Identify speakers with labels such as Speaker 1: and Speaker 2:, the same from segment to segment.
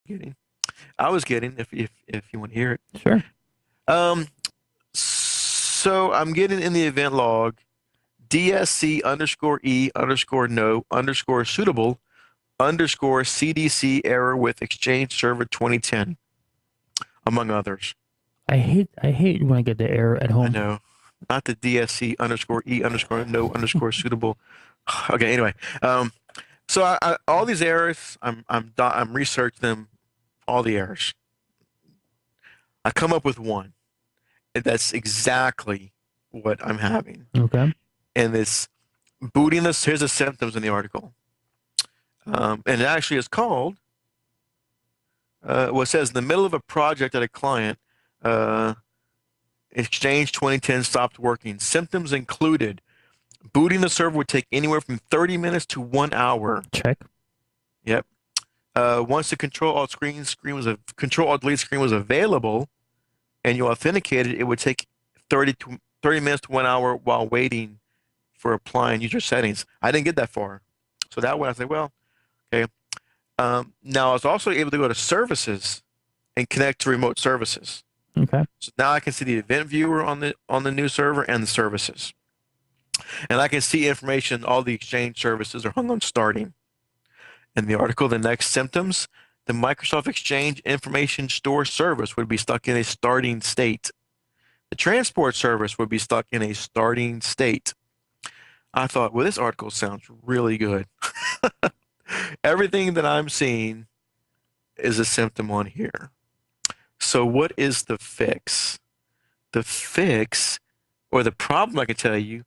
Speaker 1: getting. I was getting, if you want to hear it.
Speaker 2: Sure.
Speaker 1: Um, so I'm getting in the event log DSC underscore E underscore no underscore suitable underscore CDC error with Exchange Server 2010, among others.
Speaker 2: I hate when I get the error at
Speaker 1: I
Speaker 2: home.
Speaker 1: know. Not the DSC underscore E underscore no underscore suitable. Okay, anyway. So all these errors, I'm researching them, all the errors. I come up with one, and that's exactly what I'm having.
Speaker 2: Okay.
Speaker 1: And it's booting this. Here's the symptoms in the article. And it actually is called, well, it says in the middle of a project at a client, uh, Exchange 2010 stopped working. Symptoms included booting the server would take anywhere from 30 minutes to 1 hour.
Speaker 2: Check.
Speaker 1: Yep. Once the control alt delete screen was available and you authenticated, it would take 30 minutes to 1 hour while waiting for applying user settings. I didn't get that far. So that way I said, well, okay. Now I was also able to go to services and connect to remote services.
Speaker 2: Okay.
Speaker 1: So now I can see the event viewer on the new server and the services. And I can see information, all the Exchange services are hung on starting. In the article, the next symptoms, the Microsoft Exchange Information Store service would be stuck in a starting state. The transport service would be stuck in a starting state. I thought, well, this article sounds really good. Everything that I'm seeing is a symptom on here. So what is the fix? The fix, or the problem I can tell you,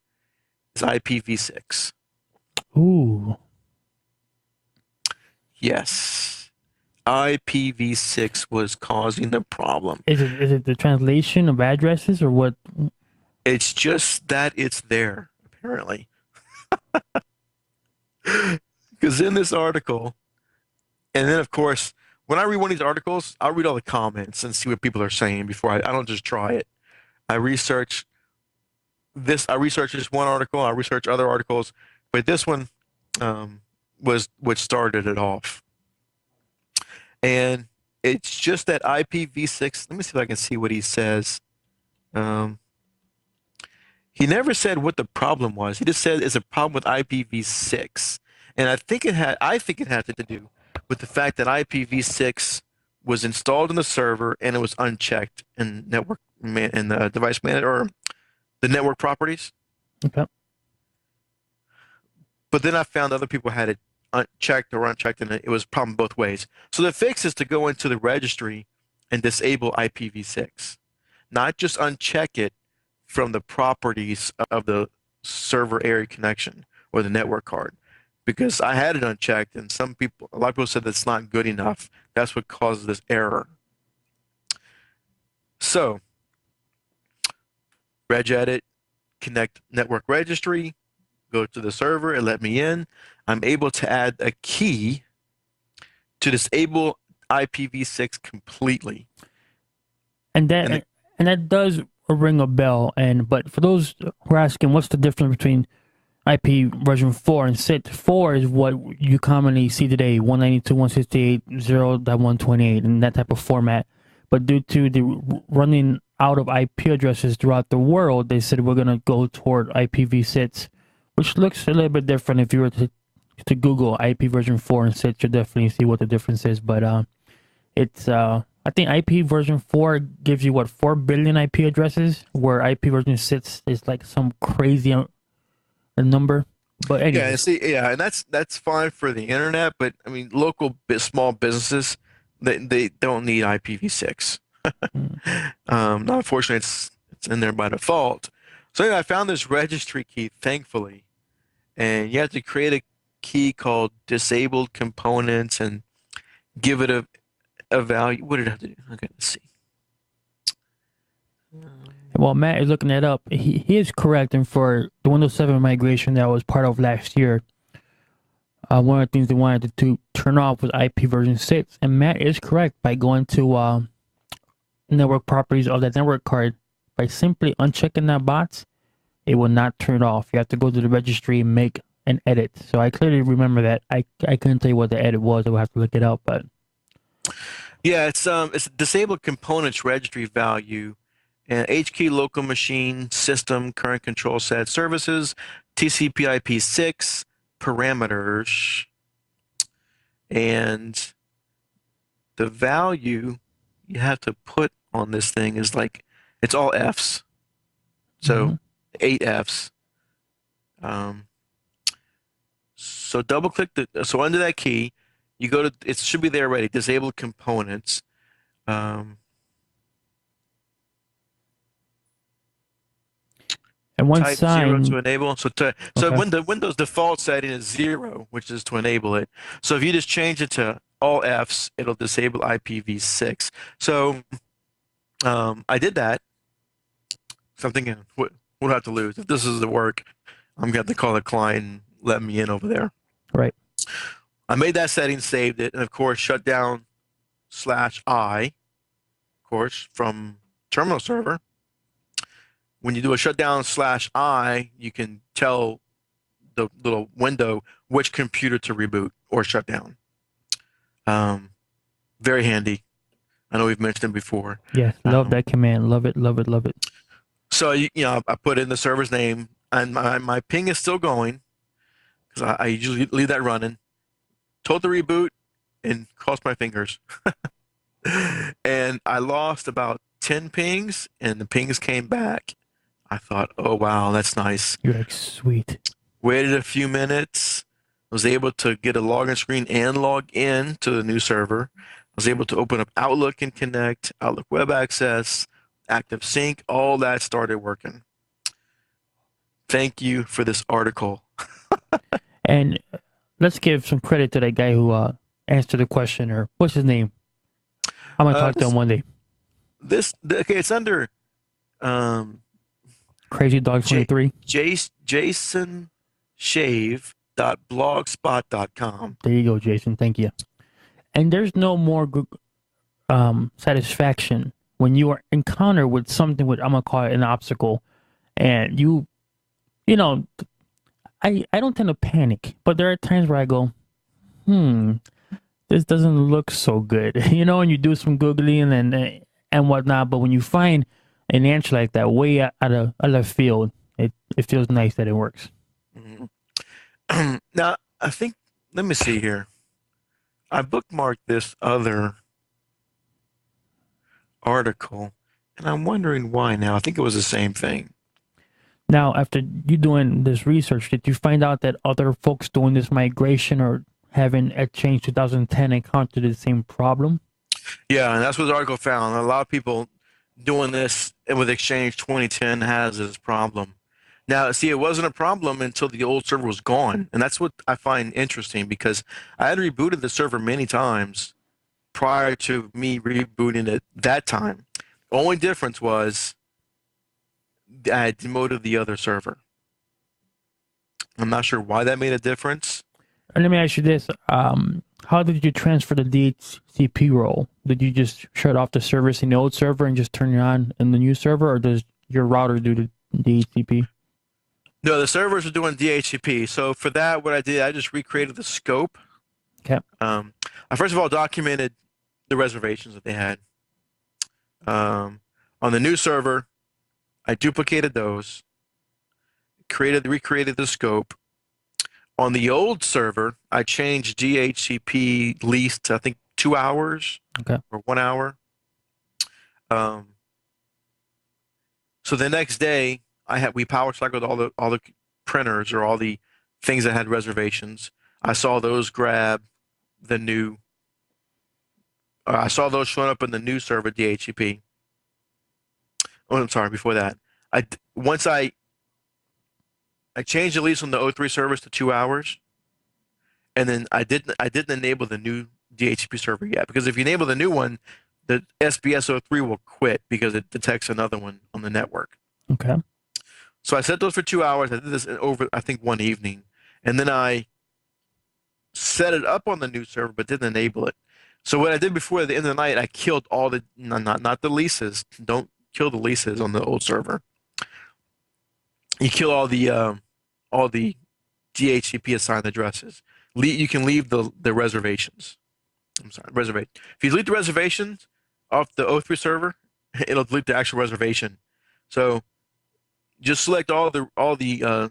Speaker 1: is IPv6.
Speaker 2: Ooh.
Speaker 1: Yes. IPv6 was causing the problem.
Speaker 2: Is it the translation of addresses or what?
Speaker 1: It's just that it's there, apparently. Because in this article, and then of course, when I read one of these articles, I'll read all the comments and see what people are saying before I don't just try it. I research I research this one article, I research other articles, but this one was what started it off. And it's just that IPv6. Let me see if I can see what he says. He never said what the problem was. He just said it's a problem with IPv6. And I think it had to do with the fact that IPv6 was installed in the server and it was unchecked in the device manager or the network properties.
Speaker 2: Okay.
Speaker 1: But then I found other people had it checked or unchecked, and it was a problem both ways. So the fix is to go into the registry and disable IPv6, not just uncheck it from the properties of the server area connection or the network card. Because I had it unchecked, and a lot of people said that's not good enough. That's what causes this error. So, regedit, connect network registry, go to the server, and let me in. I'm able to add a key to disable IPv6 completely.
Speaker 2: And that does ring a bell. But for those who are asking, what's the difference between IP version 4 and 6? 4 is what you commonly see today, 192.168.0.128 in that type of format. But due to the running out of IP addresses throughout the world, they said we're going to go toward IPv6, which looks a little bit different. If you were to Google IP version 4 and 6, you'll definitely see what the difference is. But it's I think IP version 4 gives you 4 billion IP addresses, where IP version 6 is like some crazy number. But anyway,
Speaker 1: and that's fine for the internet, but I mean local small businesses, they don't need IPv6. Now, unfortunately, it's in there by default. So anyway, I found this registry key, thankfully, and you have to create a key called disabled components and give it a value. What did I have to do? Okay, let's see.
Speaker 2: Well, Matt is looking that up. He is correct, and for the Windows 7 migration that was part of last year, one of the things they wanted to turn off was IP version 6, and Matt is correct. By going to network properties of that network card, by simply unchecking that box, it will not turn it off. You have to go to the registry and make an edit. So I clearly remember that. I couldn't tell you what the edit was. I would have to look it up, but
Speaker 1: Yeah, it's disabled components registry value and HKey local machine system current control set services TCP/IP6 parameters and the value you have to put on this thing is like it's all Fs.
Speaker 2: Hmm.
Speaker 1: So 8 Fs. Um, so double click so under that key, you go to it should be there already, disabled components. Um,
Speaker 2: And once
Speaker 1: type 0
Speaker 2: signed,
Speaker 1: to enable. So
Speaker 2: okay,
Speaker 1: when the Windows default setting is 0, which is to enable it. So if you just change it to all Fs, it'll disable IPv6. So I did that. So I'm thinking, what do I have to lose? If this is the work, I'm gonna have to call the client and let me in over there.
Speaker 2: right.
Speaker 1: I made that setting, saved it, and of course shut down /I, of course, from terminal server. When you do a shutdown /I, you can tell the little window which computer to reboot or shut down. Um, very handy. I know we've mentioned it before.
Speaker 2: Yes, love
Speaker 1: Um,
Speaker 2: that command. Love it, love it, love it.
Speaker 1: so I put in the server's name, and my ping is still going because I usually leave that running. Told to reboot and crossed my fingers, and I lost about 10 pings, and the pings came back. I thought, oh wow, that's nice.
Speaker 2: You're like, sweet.
Speaker 1: Waited a few minutes, was able to get a login screen and log in to the new server. I was able to open up Outlook and connect, Outlook Web Access, Active Sync, all that started working. Thank you for this article.
Speaker 2: And let's give some credit to that guy who answered the question, or what's his name? I'm gonna talk to him
Speaker 1: This,
Speaker 2: one day.
Speaker 1: okay, it's under um,
Speaker 2: Crazy Dog
Speaker 1: J,
Speaker 2: 23.
Speaker 1: jasonshave.blogspot.com.
Speaker 2: There you go, Jason. Thank you. And there's no more satisfaction when you are encountered with something with, I'm gonna call it, an obstacle, and you know, I don't tend to panic, but there are times where I go, hmm, this doesn't look so good, and you do some googling and whatnot. But when you find an answer like that way out of left field, it feels nice that it works.
Speaker 1: Mhm. Now, I think, let me see here. I bookmarked this other article, and I'm wondering why now. I think it was the same thing.
Speaker 2: Now, after you doing this research, did you find out that other folks doing this migration or having at Change 2010 encountered the same problem?
Speaker 1: Yeah, and that's what the article found. A lot of people doing this with Exchange 2010 has this problem. Now, see, it wasn't a problem until the old server was gone, and that's what I find interesting because I had rebooted the server many times prior to me rebooting it that time. Only difference was I had demoted the other server. I'm not sure why that made a difference.
Speaker 2: And let me ask you this: how did you transfer the DHCP role? Did you just shut off the service in the old server and just turn it on in the new server, or does your router do the DHCP?
Speaker 1: No, the servers are doing DHCP. So for that, what I did, I just recreated the scope.
Speaker 2: Okay.
Speaker 1: I first of all documented the reservations that they had. On the new server, I duplicated those, recreated the scope. On the old server, I changed DHCP lease to I think 2 hours
Speaker 2: Okay.
Speaker 1: or 1 hour. Um, so the next day, we power cycled all the printers or all the things that had reservations. I saw those grab the new. I saw those showing up in the new server DHCP. Oh, I'm sorry. Before that, once I changed the lease on the O3 service to 2 hours, and then I didn't enable the new DHCP server yet because if you enable the new one, the SBS O3 will quit because it detects another one on the network.
Speaker 2: Okay.
Speaker 1: So I set those for 2 hours. I did this over I think one evening, and then I set it up on the new server but didn't enable it. So what I did before the end of the night, I killed all the not the leases. Don't kill the leases on the old server. You kill all the DHCP assigned addresses. You can leave the reservations. I'm sorry, reservation. If you delete the reservations off the O3 server, it'll delete the actual reservation. So just select all the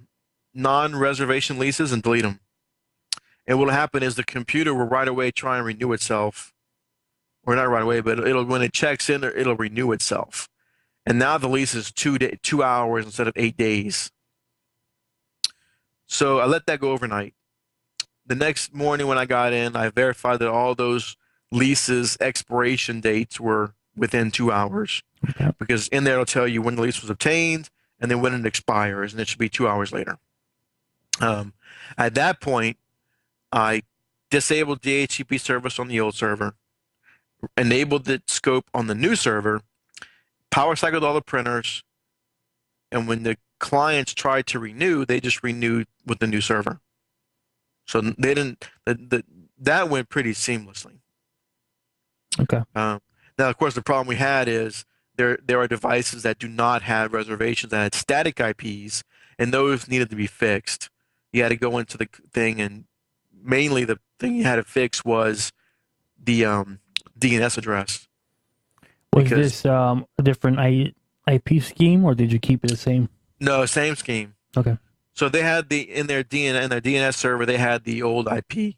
Speaker 1: non-reservation leases and delete them. And what'll happen is the computer will right away try and renew itself, or not right away, but it'll when it checks in, it'll renew itself. And now the lease is 2 hours instead of 8 days. So I let that go overnight. The next morning when I got in, I verified that all those leases expiration dates were within 2 hours
Speaker 2: Okay.
Speaker 1: because in there it'll tell you when the lease was obtained and then when it expires, and it should be 2 hours later. Um, at that point, I disabled DHCP service on the old server, enabled the scope on the new server, power cycled all the printers, and when the clients tried to renew, they just renewed with the new server. So they didn't. That went pretty seamlessly.
Speaker 2: Okay.
Speaker 1: Now, of course, the problem we had is there are devices that do not have reservations that had static IPs, and those needed to be fixed. You had to go into the thing, and mainly the thing you had to fix was the DNS address
Speaker 2: Was
Speaker 1: because
Speaker 2: this a different IP scheme, or did you keep it the same?
Speaker 1: no, same scheme.
Speaker 2: Okay.
Speaker 1: So they had in their DNS server, they had the old IP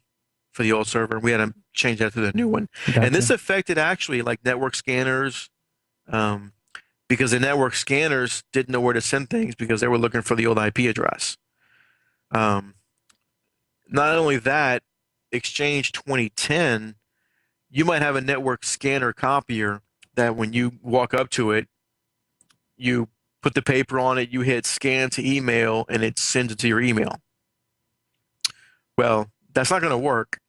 Speaker 1: for the old server. We had to change that to the new one.
Speaker 2: Gotcha.
Speaker 1: And this affected actually like network scanners, because the network scanners didn't know where to send things because they were looking for the old IP address. Um, Not only that, Exchange 2010, you might have a network scanner copier that when you walk up to it, you put the paper on it, you hit scan to email, and it sends it to your email. Well, that's not going to work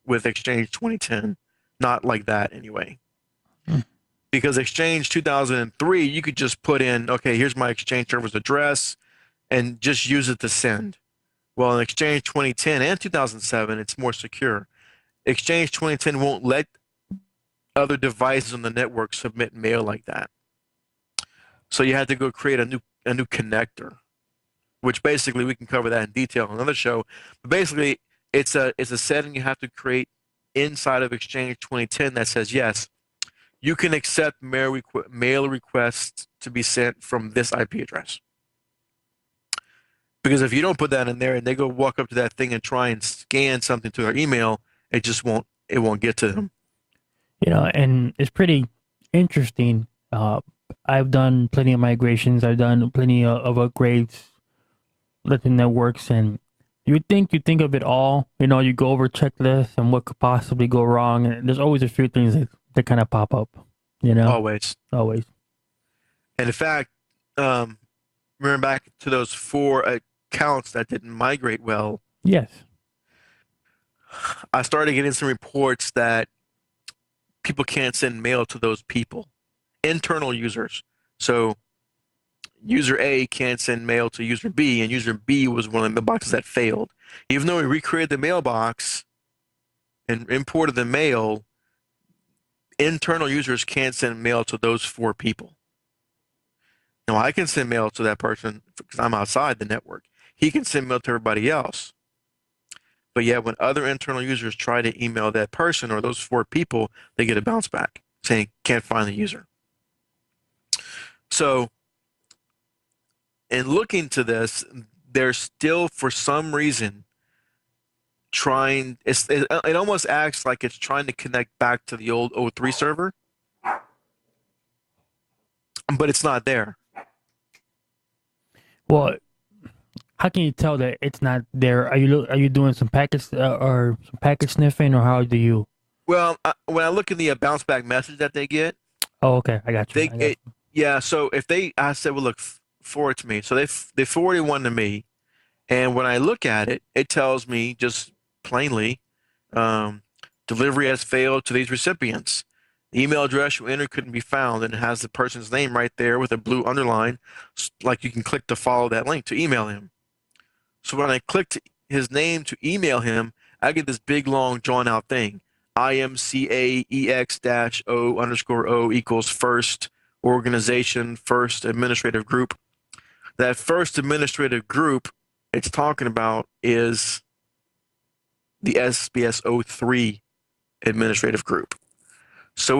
Speaker 1: with Exchange 2010. Not like that anyway.
Speaker 2: Hmm.
Speaker 1: Because Exchange 2003, you could just put in, okay, here's my Exchange server's address, and just use it to send. Well, in Exchange 2010 and 2007, it's more secure. Exchange 2010 won't let other devices on the network submit mail like that. So you had to go create a new connector, which basically we can cover that in detail on another show. But basically, it's a setting you have to create inside of Exchange 2010 that says yes, you can accept mail requests to be sent from this IP address. Because if you don't put that in there and they go walk up to that thing and try and scan something to their email, it won't get to them.
Speaker 2: And it's pretty interesting. I've done plenty of migrations. I've done plenty of upgrades, with the networks, and you think of it all. You go over checklists and what could possibly go wrong, and there's always a few things that kind of pop up.
Speaker 1: Always.
Speaker 2: Always.
Speaker 1: And in fact, remember back to those 4 accounts that didn't migrate well.
Speaker 2: Yes.
Speaker 1: I started getting some reports that people can't send mail to those people, internal users. So user A can't send mail to user B, and user B was one of the mailboxes that failed. Even though we recreated the mailbox and imported the mail, internal users can't send mail to those 4 people. Now, I can send mail to that person because I'm outside the network. He can send mail to everybody else. But yet, when other internal users try to email that person or those 4 people, they get a bounce back saying, can't find the user. So, in looking to this, they're still, for some reason, it almost acts like it's trying to connect back to the old O3 server, but it's not there.
Speaker 2: Well, how can you tell that it's not there? Are you doing some package or some package sniffing, or how do you?
Speaker 1: Well, when I look at the bounce back message that they get,
Speaker 2: Oh, okay, I got you.
Speaker 1: yeah. So I said, well, look, forward it to me. So they forwarded one to me, and when I look at it, it tells me just plainly, delivery has failed to these recipients. The email address you entered couldn't be found, and it has the person's name right there with a blue underline, like you can click to follow that link to email him. So when I clicked his name to email him, I get this big, long, drawn-out thing. IMCAEX-O_O equals first organization, first administrative group. That first administrative group it's talking about is the SBS 03 administrative group. So